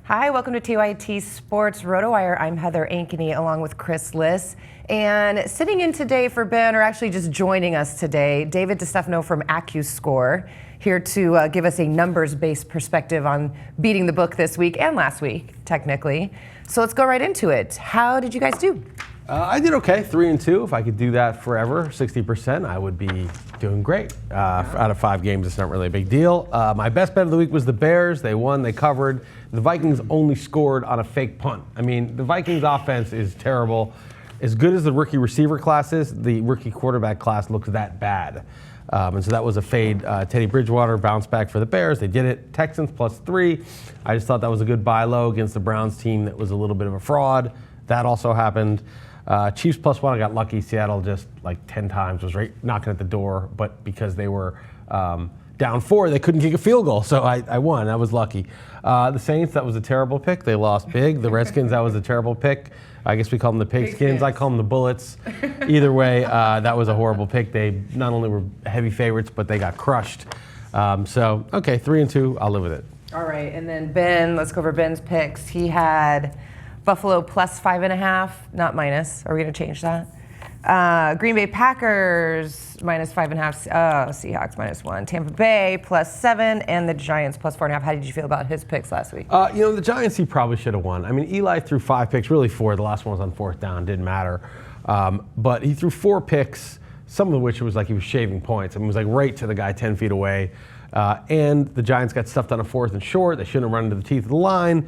Hi, welcome to TYT Sports RotoWire. I'm Heather Ankeny along with Liss. And sitting in today for Ben, or actually just joining us today, David DeStefano from AccuScore, here to give us a numbers-based perspective on beating the book this week and last week, technically. So let's go right into it. How did you guys do? I did okay, 3-2. If I could do that forever, 60%, I would be doing great. Out of 5 games, it's not really a big deal. My best bet of the week was the Bears. They won, they covered. The Vikings only scored on a fake punt. I mean, the Vikings offense is terrible. As good as the rookie receiver class is, the rookie quarterback class looks that bad. And so that was a fade. Teddy Bridgewater bounced back for the Bears. They did it. Texans +3. I just thought that was a good buy low against the Browns team that was a little bit of a fraud. That also happened. Chiefs +1, I got lucky. Seattle just like 10 times was right knocking at the door, but because they were down 4, they couldn't kick a field goal, so I won. I was lucky. The Saints, that was a terrible pick. They lost big. The Redskins, that was a terrible pick. I guess we call them the Pigskins. I call them the Bullets. Either way, that was a horrible pick. They not only were heavy favorites, but they got crushed. So, okay, 3-2, I'll live with it. All right, and then Ben, let's go over Ben's picks. He had Buffalo +5.5, not minus. Are we going to change that? Green Bay Packers -5.5. Seahawks -1. Tampa Bay +7, and the Giants +4.5. How did you feel about his picks last week? The Giants, he probably should have won. I mean, Eli threw 5 picks, really 4. The last one was on 4th down, didn't matter. But he threw 4 picks, some of which it was like he was shaving points. I mean, it was like right to the guy 10 feet away. And the Giants got stuffed on a 4th and short. They shouldn't have run into the teeth of the line.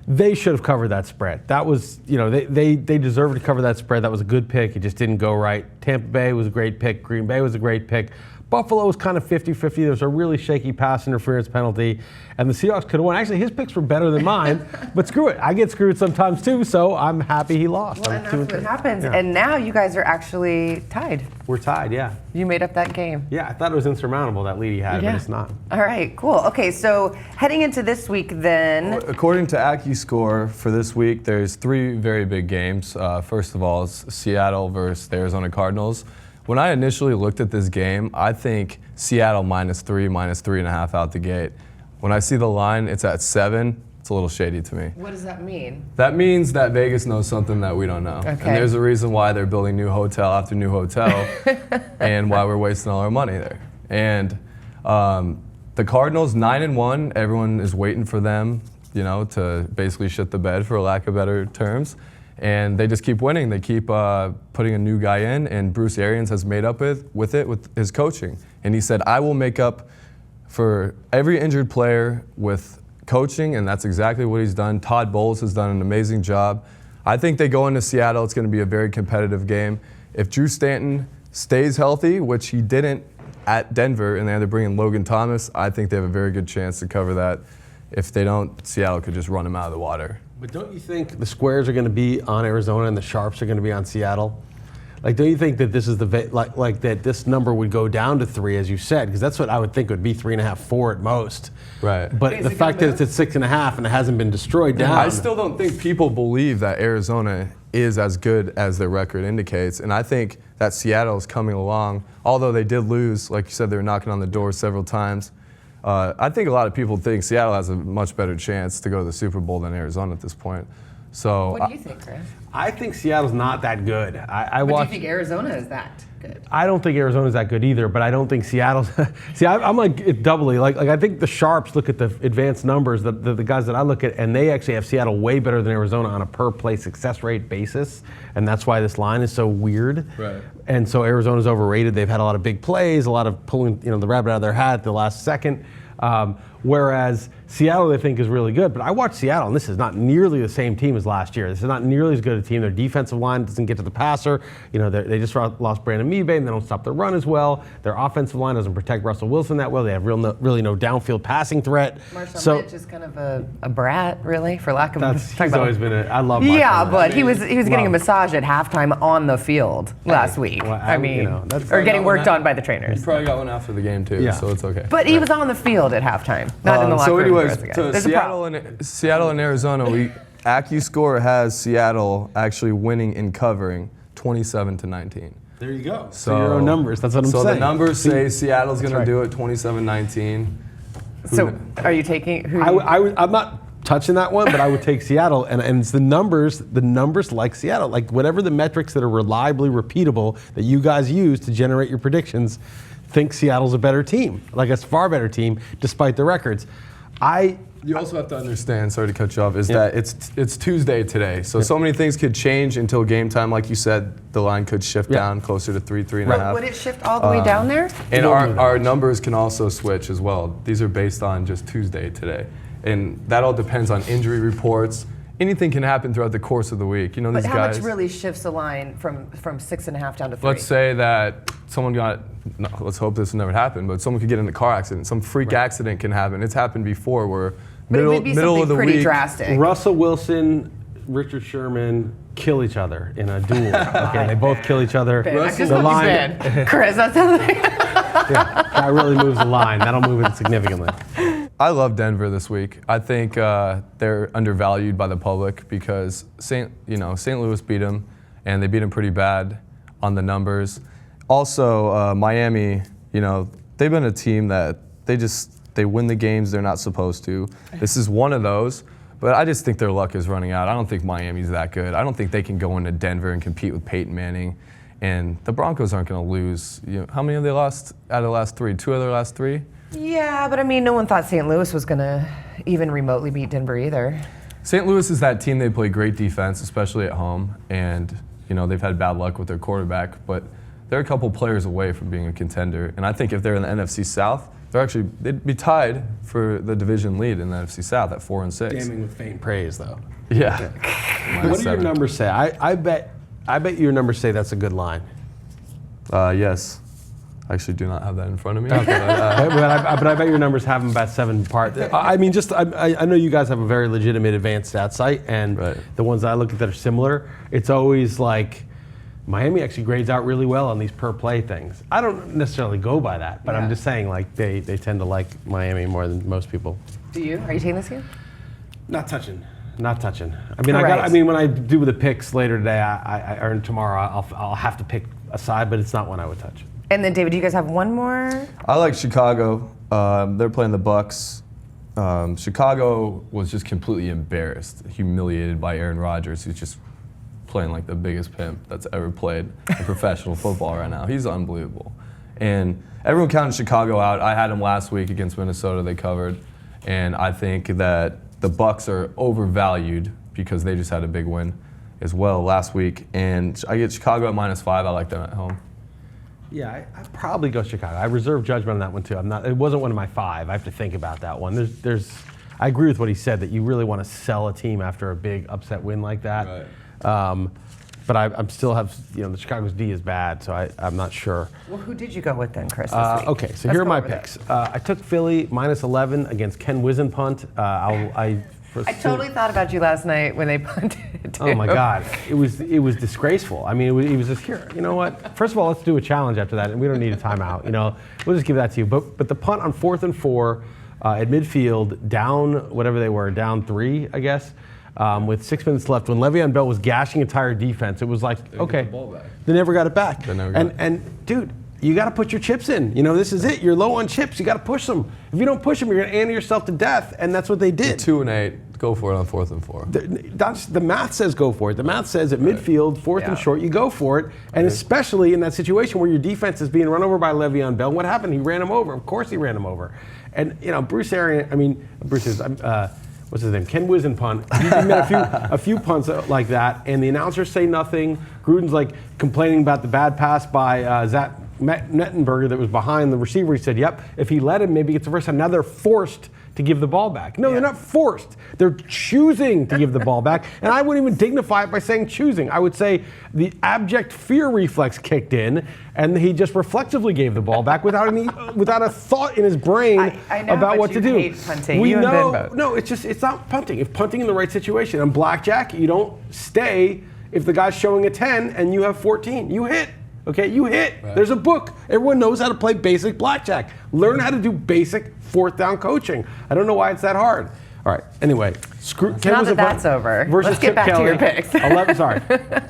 They should have covered that spread. That was, they deserved to cover that spread. That was a good pick. It just didn't go right. Tampa Bay was a great pick. Green Bay was a great pick. Buffalo was kind of 50-50. There was a really shaky pass interference penalty, and the Seahawks could have won. Actually, his picks were better than mine, but screw it. I get screwed sometimes too, so I'm happy he lost. Well, and that's what happens. Yeah. And now you guys are actually tied. We're tied, yeah. You made up that game. Yeah, I thought it was insurmountable, that lead he had, but it's not. All right, cool. Okay, so heading into this week then. According to AccuScore, for this week, there's 3 very big games. First of all, it's Seattle versus the Arizona Cardinals. When I initially looked at this game, I think Seattle -3, -3.5 out the gate. When I see the line, it's at 7. It's a little shady to me. What does that mean? That means that Vegas knows something that we don't know. Okay. And there's a reason why they're building new hotel after new hotel and why we're wasting all our money there. And the Cardinals, 9-1, everyone is waiting for them, to basically shit the bed, for lack of better terms. And they just keep winning. They keep putting a new guy in, and Bruce Arians has made up with his coaching. And he said, I will make up for every injured player with coaching, and that's exactly what he's done. Todd Bowles has done an amazing job. I think they go into Seattle. It's going to be a very competitive game. If Drew Stanton stays healthy, which he didn't at Denver, and they had to bring in Logan Thomas, I think they have a very good chance to cover that. If they don't, Seattle could just run him out of the water. But don't you think the squares are going to be on Arizona and the sharps are going to be on Seattle? Like, don't you think that this is like that this number would go down to 3, as you said? Because that's what I would think would be 3.5, 4 at most. Right. But the fact that it's at 6.5 and it hasn't been destroyed down. I still don't think people believe that Arizona is as good as their record indicates. And I think that Seattle is coming along. Although they did lose, like you said, they were knocking on the door several times. I think a lot of people think Seattle has a much better chance to go to the Super Bowl than Arizona at this point. So, what do you think, Chris? I think Seattle's not that good. But do you think Arizona is that good? I don't think Arizona's that good either, but I don't think Seattle's. See, I'm like it doubly. Like I think the sharps look at the advanced numbers, the guys that I look at, and they actually have Seattle way better than Arizona on a per play success rate basis, and that's why this line is so weird. Right. And so Arizona's overrated. They've had a lot of big plays, a lot of pulling the rabbit out of their hat at the last second. Whereas Seattle, I think, is really good. But I watched Seattle, and this is not nearly the same team as last year. This is not nearly as good a team. Their defensive line doesn't get to the passer. They just lost Brandon Mebe, and they don't stop the run as well. Their offensive line doesn't protect Russell Wilson that well. They have really no downfield passing threat. Marshawn Lynch is kind of a brat, really, for lack of. He's always been I love Marshawn. Yeah, but he was getting a massage at halftime on the field last week. Well, or getting worked on by the trainers. He probably got one after the game too, so it's okay. But he was on the field at halftime, not in the locker room. So anyways, to Seattle and Arizona, AccuScore has Seattle actually winning and covering 27-19. There you go. So your own numbers. That's what I'm saying. So the numbers say Seattle's going to do it 27-19. So are you taking who? I'm not touching that one, but I would take Seattle, and it's the numbers like Seattle, like whatever the metrics that are reliably repeatable that you guys use to generate your predictions, think Seattle's a better team, like a far better team, despite the records. You also have to understand, sorry to cut you off, is that it's Tuesday today. So many things could change until game time. Like you said, the line could shift down closer to 3.5. Would it shift all the way down there? And our numbers can also switch as well. These are based on just Tuesday today. And that all depends on injury reports. Anything can happen throughout the course of the week. You know, But these how guys. much really shifts the line from 6.5 down to 3? Let's say that someone let's hope this never happened, but someone could get in a car accident. Some freak accident can happen. It's happened before where But it would be middle of the pretty week. drastic. Russell Wilson, Richard Sherman kill each other in a duel. Okay, they both kill each other. That's just The what line, you said. Chris, that's something. that really moves the line. That'll move it significantly. I love Denver this week. I think they're undervalued by the public because St. Louis beat them, and they beat them pretty bad on the numbers. Also, Miami, they've been a team that they win the games they're not supposed to. This is one of those, but I just think their luck is running out. I don't think Miami's that good. I don't think they can go into Denver and compete with Peyton Manning. And the Broncos aren't going to lose. How many have they lost out of the last 3? 2 out of their last 3? Yeah, but I mean, no one thought St. Louis was going to even remotely beat Denver either. St. Louis is that team. They play great defense, especially at home. And, they've had bad luck with their quarterback. But they're a couple players away from being a contender. And I think if they're in the NFC South, they'd be tied for the division lead in the NFC South at 4-6. Damning with faint praise, though. Yeah. What do your numbers say? I bet your numbers say that's a good line. Yes. I actually do not have that in front of me. Okay. But I bet your numbers have them about 7 apart. I mean, I know you guys have a very legitimate advanced stat site, and the ones that I look at that are similar, it's always like Miami actually grades out really well on these per play things. I don't necessarily go by that, but I'm just saying like they tend to like Miami more than most people. Do you? Are you taking this game? Not touching. I mean, when I do the picks later today, or tomorrow, I'll have to pick a side, but it's not one I would touch. And then, David, do you guys have one more? I like Chicago. They're playing the Bucks. Chicago was just completely embarrassed, humiliated by Aaron Rodgers, who's just playing like the biggest pimp that's ever played in professional football right now. He's unbelievable. And everyone counted Chicago out. I had them last week against Minnesota. They covered. And I think that the Bucks are overvalued because they just had a big win as well last week. And I get Chicago at -5. I like them at home. Yeah, I'd probably go Chicago. I reserve judgment on that one too. It wasn't one of my 5. I have to think about that one. I agree with what he said that you really want to sell a team after a big upset win like that. Right. But I'm still have, the Chicago's D is bad, so I'm not sure. Well, who did you go with then, Chris, this week? Okay, so here are my picks. I took Philly -11 against Ken Wisenpunt. I totally thought about you last night when they punted. Oh my God, it was disgraceful. I mean, he was just here. You know what? First of all, let's do a challenge after that, and we don't need a timeout. We'll just give that to you. But the punt on 4th and 4 at midfield, down whatever they were, down 3, I guess. With 6 minutes left, when Le'Veon Bell was gashing entire defense, it was like, okay, they never got it back. And dude, you got to put your chips in. This is it. You're low on chips. You got to push them. If you don't push them, you're going to ante yourself to death, and that's what they did. 2 and 8. Go for it on 4th and 4. The math says go for it. The math says at midfield, 4th and short, you go for it. And especially in that situation where your defense is being run over by Le'Veon Bell. What happened? He ran him over. Of course he ran him over. And Bruce is what's his name? Ken Wisenpunt. He made a few punts like that, and the announcers say nothing. Gruden's like complaining about the bad pass by Zach Mettenberger that was behind the receiver. He said, "Yep, if he let him, maybe it's the first time." Now they're forced to give the ball back. No, they're not forced. They're choosing to give the ball back. And I wouldn't even dignify it by saying choosing. I would say the abject fear reflex kicked in, and he just reflexively gave the ball back without a thought in his brain about what to do. Hate punting. We know. No, it's not punting. If punting in the right situation, on blackjack, you don't stay if the guy's showing a 10 and you have 14. You hit. Okay, you hit. Right. There's a book. Everyone knows how to play basic blackjack. Learn how to do basic 4th down coaching. I don't know why it's that hard. All right. Anyway, now that's over. Let's get back to your picks. 11. Sorry,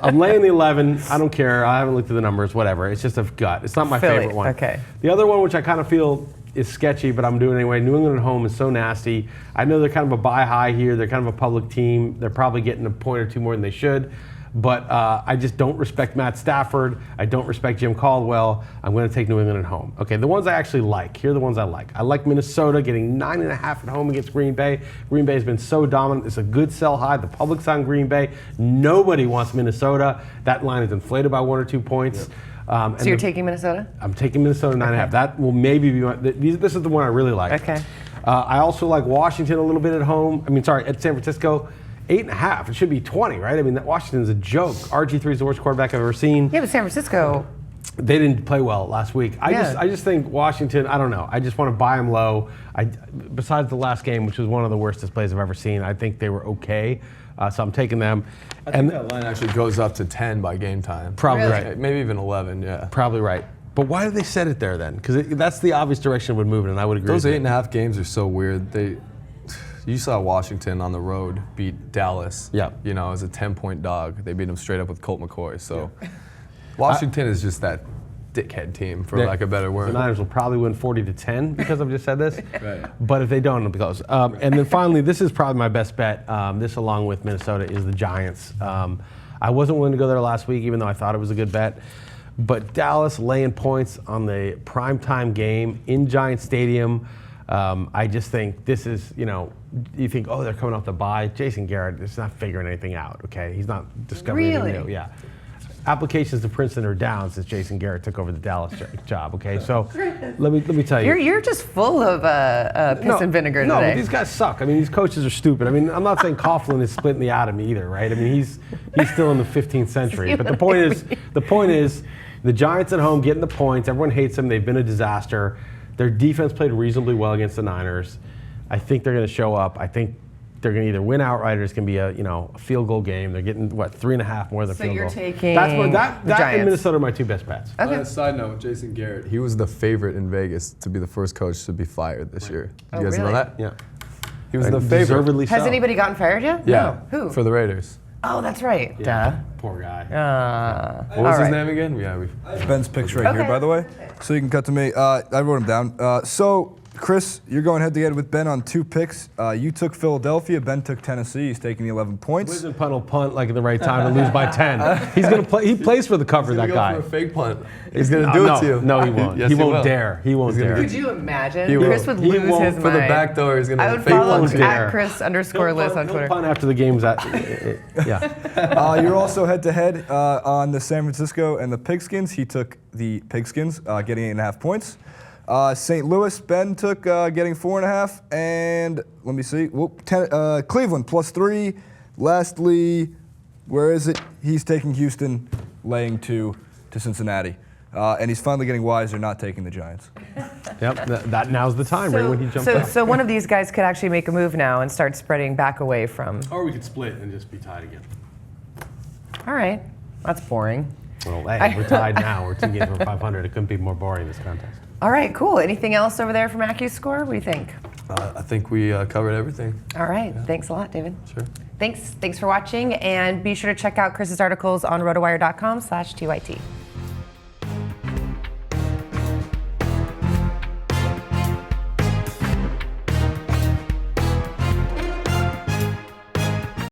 I'm laying the 11. I don't care. I haven't looked at the numbers. Whatever. It's just a gut. It's not my favorite one. Okay. The other one, which I kind of feel is sketchy, but I'm doing it anyway. New England at home is so nasty. I know they're kind of a buy high here. They're kind of a public team. They're probably getting a point or two more than they should. But I just don't respect Matt Stafford. I don't respect Jim Caldwell. I'm going to take New England at home. Okay, the ones I actually like. Here are the ones I like. I like Minnesota getting 9.5 at home against Green Bay. Green Bay has been so dominant. It's a good sell high. The public's on Green Bay. Nobody wants Minnesota. That line is inflated by 1 or 2 points. So you're taking Minnesota? I'm taking Minnesota 9.5. Okay. That will maybe be this is the one I really like. Okay. I also like Washington a little bit at home. At San Francisco. 8.5. It should be 20, right? I mean, that Washington's a joke. RG3 is the worst quarterback I've ever seen. Yeah, but San Francisco. They didn't play well last week. I Yeah. just think Washington. I don't know. I just want to buy them low. Besides the last game, which was one of the worst displays I've ever seen, I think they were okay. So I'm taking them. I think that line actually goes up to 10 by game time. Probably Really? right. Maybe even 11. Yeah. Probably right. But why did they set it there then? Because that's the obvious direction it would move in, and I would agree. Those with you. 8.5 games are so weird. You saw Washington on the road beat Dallas. Yeah. As a 10-point dog. They beat them straight up with Colt McCoy. So Washington is just that dickhead team, for lack of a better word. The Niners will probably win 40-10 because I've just said this. Right. But if they don't, it'll be close. And then finally, this is probably my best bet. This, along with Minnesota, is the Giants. I wasn't willing to go there last week, even though I thought it was a good bet. But Dallas laying points on the primetime game in Giant Stadium. I just think this is, you think, oh, they're coming off the bye. Jason Garrett is not figuring anything out, okay? He's not discovering anything new. Yeah. Applications to Princeton are down since Jason Garrett took over the Dallas job, okay? So let me tell you. You're just full of piss and vinegar today. No, but these guys suck. I mean, these coaches are stupid. I mean, I'm not saying Coughlin is splitting the atom either, right? I mean, he's still in the 15th century. But the point is, the Giants at home getting the points. Everyone hates them. They've been a disaster. Their defense played reasonably well against the Niners. I think they're going to show up. I think they're going to either win outright or it's going to be a field goal game. They're getting 3.5 more than So field you're goal. taking That the and Giants. Minnesota are my 2 best bets. Okay. On a side note, Jason Garrett, he was the favorite in Vegas to be the first coach to be fired this year. Oh, You guys know really? that? Yeah. He was the favorite. Deservedly Has so. anybody gotten fired yet? Yeah. No. Who? For the Raiders. Oh, that's right. Yeah. Poor guy. Duh. What was All his right. name again? Yeah, Ben's picks right here, Okay. by the way. So you can cut to me. I wrote them down. So, Chris, you're going head-to-head with Ben on 2 picks. You took Philadelphia. Ben took Tennessee. He's taking the 11 points. Wisdom Punt will punt like at the right time and lose by 10. He's gonna play. He plays for the cover. That go guy. for a fake punt. He's gonna do it to you. No, he won't. Yes, he will. won't dare. He won't dare. Could you imagine? He Chris will. would He lose won't his For mind. the back door, he's gonna I would fake follow punt. dare. at Chris_Liss on He'll Twitter. punt after the game's at. Yeah. You're also head-to-head on the San Francisco and the Pigskins. He took the Pigskins, getting 8.5 points. St. Louis, Ben took getting 4.5. And let me see. Cleveland +3. Lastly, where is it? He's taking Houston, laying 2 to Cincinnati. And he's finally getting wiser, not taking the Giants. Yep. That now's the time, right when he jumps out. So one of these guys could actually make a move now and start spreading back away from. Or we could split and just be tied again. All right. That's boring. Well, hey, we're tied now. We're 2 games from 500. It couldn't be more boring, this contest. All right, cool. Anything else over there from AccuScore? What do you think? I think we covered everything. All right. Thanks a lot, David. Sure. Thanks for watching, and be sure to check out Chris's articles on rotowire.com/TYT.